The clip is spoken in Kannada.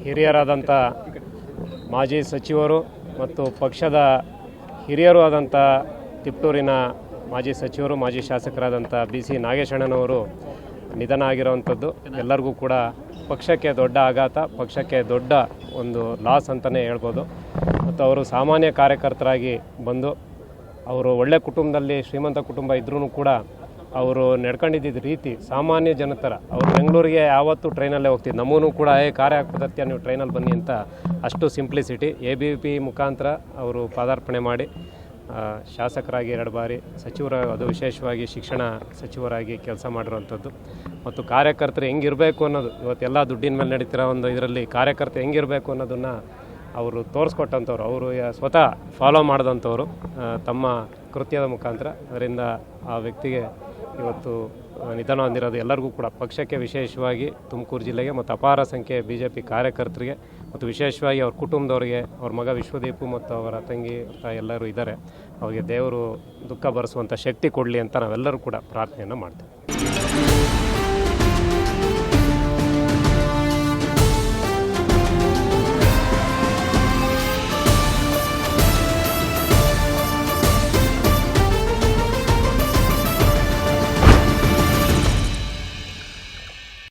ಹಿರಿಯರಾದಂಥ ಮಾಜಿ ಸಚಿವರು ಮತ್ತು ಪಕ್ಷದ ಹಿರಿಯರು ಆದಂಥ ತಿಪ್ಟೂರಿನ ಮಾಜಿ ಸಚಿವರು ಮಾಜಿ ಶಾಸಕರಾದಂಥ BC ನಾಗೇಶಣ್ಣನವರು ನಿಧನ ಆಗಿರುವಂಥದ್ದು ಎಲ್ಲರಿಗೂ ಕೂಡ ಪಕ್ಷಕ್ಕೆ ದೊಡ್ಡ ಆಘಾತ, ಪಕ್ಷಕ್ಕೆ ದೊಡ್ಡ ಒಂದು ಲಾಸ್ ಅಂತಲೇ ಹೇಳ್ಬೋದು. ಮತ್ತು ಅವರು ಸಾಮಾನ್ಯ ಕಾರ್ಯಕರ್ತರಾಗಿ ಬಂದು ಅವರು ಒಳ್ಳೆ ಕುಟುಂಬದಲ್ಲಿ ಶ್ರೀಮಂತ ಕುಟುಂಬ ಇದ್ರೂ ಕೂಡ ಅವರು ನಡ್ಕೊಂಡಿದ್ದ ರೀತಿ ಸಾಮಾನ್ಯ ಜನತರ ಅವರು ಬೆಂಗಳೂರಿಗೆ ಯಾವತ್ತೂ ಟ್ರೈನಲ್ಲೇ ಹೋಗ್ತಿದ್ದು, ನಮಗೂ ಕೂಡ ಕಾರ್ಯ ಆಗ್ತದತ್ಯ ನೀವು ಟ್ರೈನಲ್ಲಿ ಬನ್ನಿ ಅಂತ ಅಷ್ಟು ಸಿಂಪ್ಲಿಸಿಟಿ. ABP ಮುಖಾಂತರ ಅವರು ಪಾದಾರ್ಪಣೆ ಮಾಡಿ ಶಾಸಕರಾಗಿ 2 ಬಾರಿ ಅದು ವಿಶೇಷವಾಗಿ ಶಿಕ್ಷಣ ಸಚಿವರಾಗಿ ಕೆಲಸ ಮಾಡಿರುವಂಥದ್ದು. ಮತ್ತು ಕಾರ್ಯಕರ್ತರು ಹೆಂಗಿರಬೇಕು ಅನ್ನೋದು ಇವತ್ತೆಲ್ಲ ದುಡ್ಡಿನ ಮೇಲೆ ನಡೀತಿರೋ ಒಂದು ಇದರಲ್ಲಿ ಕಾರ್ಯಕರ್ತ ಹೆಂಗಿರಬೇಕು ಅನ್ನೋದನ್ನು ಅವರು ತೋರಿಸ್ಕೊಟ್ಟಂಥವ್ರು, ಅವರು ಸ್ವತಃ ಫಾಲೋ ಮಾಡಿದಂಥವ್ರು ತಮ್ಮ ಕೃತ್ಯದ ಮುಖಾಂತರ. ಅದರಿಂದ ಆ ವ್ಯಕ್ತಿಗೆ ಇವತ್ತು ನಿಧನ ಹೊಂದಿರೋದು ಎಲ್ಲರಿಗೂ ಕೂಡ ಪಕ್ಷಕ್ಕೆ, ವಿಶೇಷವಾಗಿ ತುಮಕೂರು ಜಿಲ್ಲೆಗೆ ಮತ್ತು ಅಪಾರ ಸಂಖ್ಯೆ BJP ಕಾರ್ಯಕರ್ತರಿಗೆ ಮತ್ತು ವಿಶೇಷವಾಗಿ ಅವ್ರ ಕುಟುಂಬದವರಿಗೆ, ಅವ್ರ ಮಗ ವಿಶ್ವದೀಪ್ ಮತ್ತು ಅವರ ತಂಗಿ ಎಲ್ಲರೂ ಇದ್ದಾರೆ, ಅವರಿಗೆ ದೇವರು ದುಃಖ ಭರಿಸುವಂಥ ಶಕ್ತಿ ಕೊಡಲಿ ಅಂತ ನಾವೆಲ್ಲರೂ ಕೂಡ ಪ್ರಾರ್ಥನೆಯನ್ನು ಮಾಡ್ತೇವೆ.